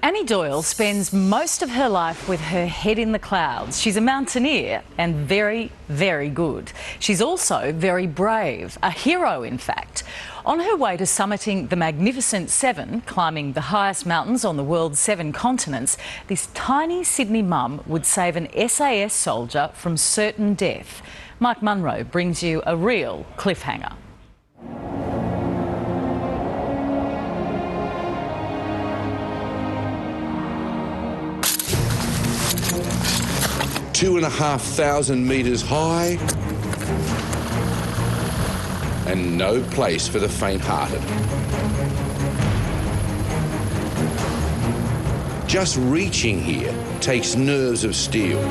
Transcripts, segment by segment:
Annie Doyle spends most of her life with her head in the clouds. She's a mountaineer and very, very good. She's also very brave, a hero in fact. On her way to summiting the Magnificent Seven, climbing the highest mountains on the world's 7 continents, this tiny Sydney mum would save an SAS soldier from certain death. Mike Munro brings you a real cliffhanger. Two and a half thousand metres high, and no place for the faint-hearted. Just reaching here takes nerves of steel.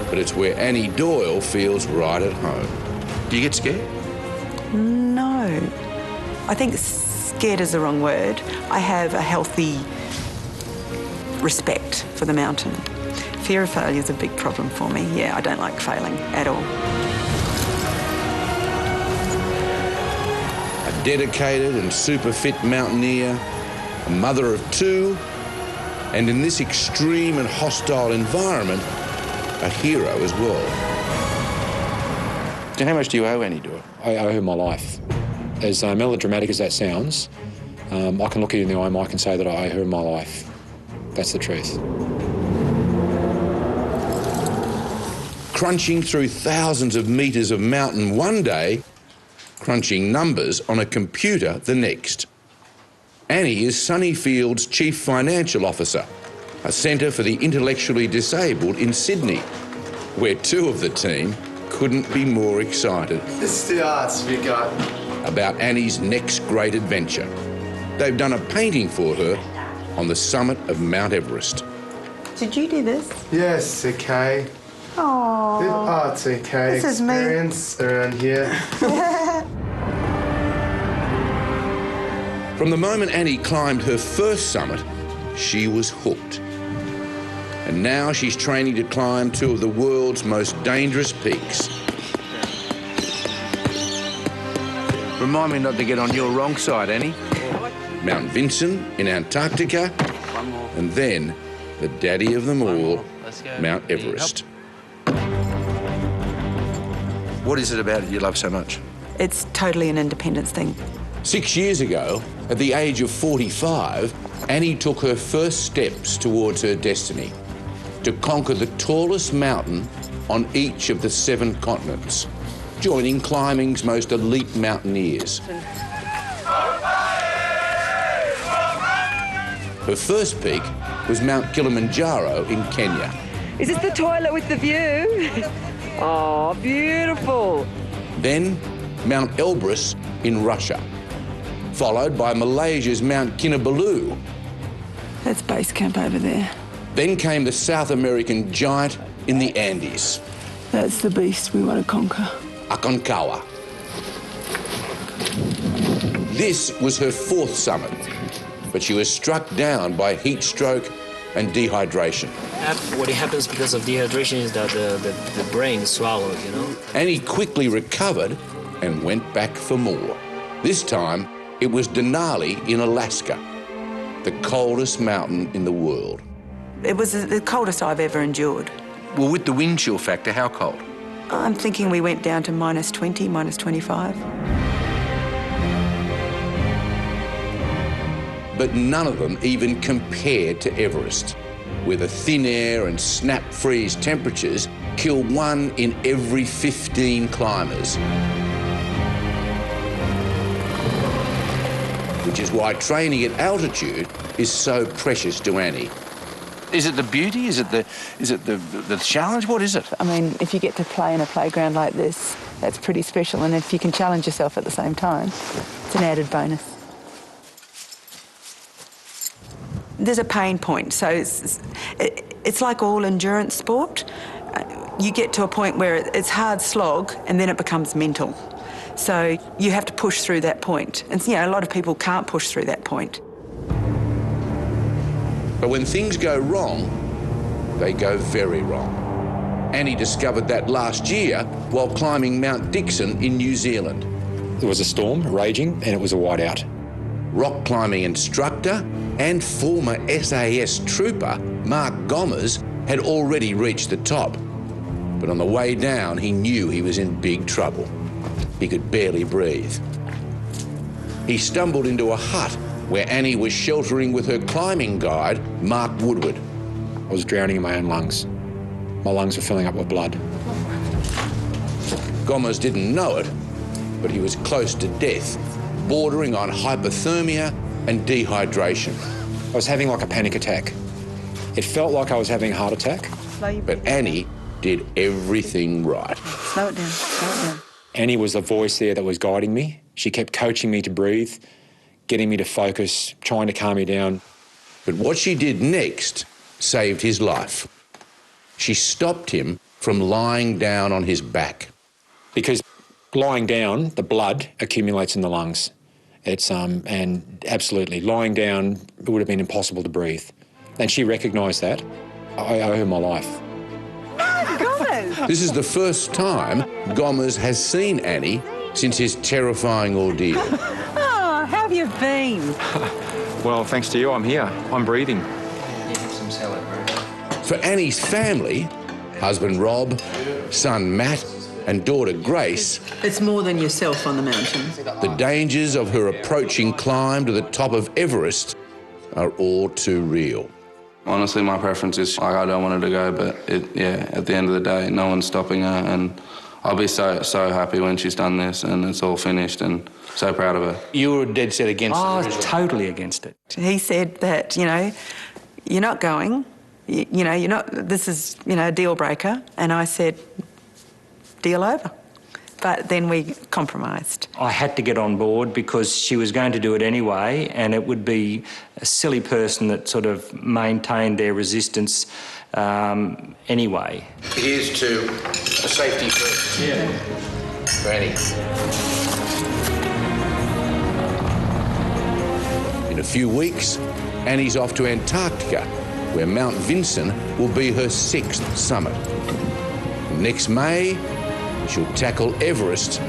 But it's where Annie Doyle feels right at home. Do you get scared? No. I think scared is the wrong word. I have a healthy respect for the mountain. Fear of failure is a big problem for me. Yeah, I don't like failing at all. A dedicated and super fit mountaineer, a mother of 2, and in this extreme and hostile environment, a hero as well. How much do you owe Annie Doyle? I owe her my life. As melodramatic as that sounds, I can look her in the eye, Mike, and say that I owe her my life. That's the truth. Crunching through thousands of metres of mountain one day, crunching numbers on a computer the next. Annie is Sunnyfield's Chief Financial Officer, a centre for the intellectually disabled in Sydney, where 2 of the team couldn't be more excited. This is the arts we got. About Annie's next great adventure. They've done a painting for her on the summit of Mount Everest. Did you do this? Yes, okay. Oh, it's okay. This is me. Experience around here. From the moment Annie climbed her first summit, she was hooked. And now she's training to climb 2 of the world's most dangerous peaks. Remind me not to get on your wrong side, Annie. Mount Vincent in Antarctica, and then the daddy of them all, Mount Everest. What is it about it you love so much? it's totally an independence thing. 6 years ago, at the age of 45, Annie took her first steps towards her destiny, to conquer the tallest mountain on each of the 7 continents, joining climbing's most elite mountaineers. Her first peak was Mount Kilimanjaro in Kenya. Is this the toilet with the view? Oh, beautiful. Then Mount Everest in Russia, followed by Malaysia's Mount Kinabalu. That's base camp over there. Then came the South American giant in the Andes, That's the beast we want to conquer. Aconcagua. This was her 4th summit, but she was struck down by heat stroke and dehydration. What happens because of dehydration is that the brain swallows, you know. Annie quickly recovered and went back for more. This time, it was Denali in Alaska, the coldest mountain in the world. It was the coldest I've ever endured. Well, with the wind chill factor, how cold? I'm thinking we went down to -20, -25. But none of them even compared to Everest, where the thin air and snap freeze temperatures kill 1 in every 15 climbers. Which is why training at altitude is so precious to Annie. Is it the beauty? Is it the challenge? What is it? I mean, if you get to play in a playground like this, that's pretty special. And if you can challenge yourself at the same time, it's an added bonus. There's a pain point. So it's like all endurance sport. You get to a point where it's hard slog and then it becomes mental. So you have to push through that point. And, you know, a lot of people can't push through that point. But when things go wrong, they go very wrong. Annie discovered that last year while climbing Mount Dixon in New Zealand. There was a storm raging and it was a whiteout. Rock climbing instructor and former SAS trooper Mark Gommers had already reached the top. But on the way down, he knew he was in big trouble. He could barely breathe. He stumbled into a hut where Annie was sheltering with her climbing guide, Mark Woodward. I was drowning in my own lungs. My lungs were filling up with blood. Gommers didn't know it, but he was close to death, bordering on hypothermia and dehydration. I was having like a panic attack. It felt like I was having a heart attack. But Annie did everything right. Slow it down, slow it down. Annie was the voice there that was guiding me. She kept coaching me to breathe, getting me to focus, trying to calm me down. But what she did next saved his life. She stopped him from lying down on his back. Because lying down, the blood accumulates in the lungs. And absolutely, lying down, it would have been impossible to breathe. And she recognised that. I owe her my life. This is the first time Gommers has seen Annie since his terrifying ordeal. Oh, how have you been? Well, thanks to you, I'm here. I'm breathing. For Annie's family, husband Rob, son Matt and daughter Grace, It's more than yourself on the mountain. the dangers of her approaching climb to the top of Everest are all too real. Honestly, my preference is I don't want her to go, but at the end of the day, no one's stopping her, and I'll be so happy when she's done this and it's all finished, and so proud of her. You were dead set against it. I was totally against it. He said that, you're not going, you're not, this is, a deal breaker. And I said, deal over. But then we compromised. I had to get on board because she was going to do it anyway, and it would be a silly person that sort of maintained their resistance anyway. Here's to a safety first. Yeah. For Annie. In a few weeks, Annie's off to Antarctica, where Mount Vinson will be her 6th summit. Next May, she'll tackle Everest,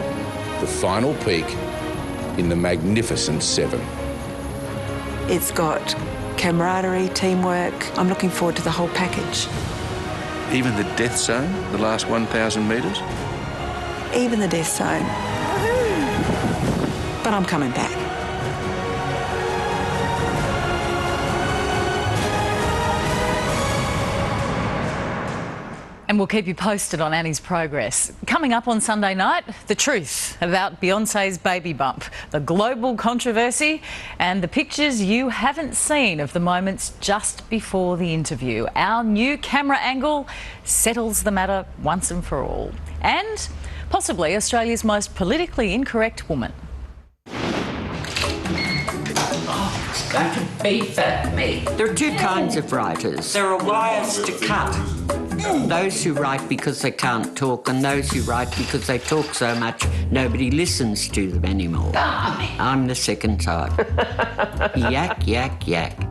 the final peak in the magnificent 7. It's got camaraderie, teamwork. I'm looking forward to the whole package. Even the death zone, the last 1,000 metres? Even the death zone. But I'm coming back. And we'll keep you posted on Annie's progress. Coming up on Sunday night, the truth about Beyonce's baby bump, the global controversy, and the pictures you haven't seen of the moments just before the interview. Our new camera angle settles the matter once and for all. And possibly Australia's most politically incorrect woman. It's going to be for me. There are two kinds of writers. There are wires to cut. Those who write because they can't talk, and those who write because they talk so much nobody listens to them anymore. I'm the second type. Yak, yak, yak.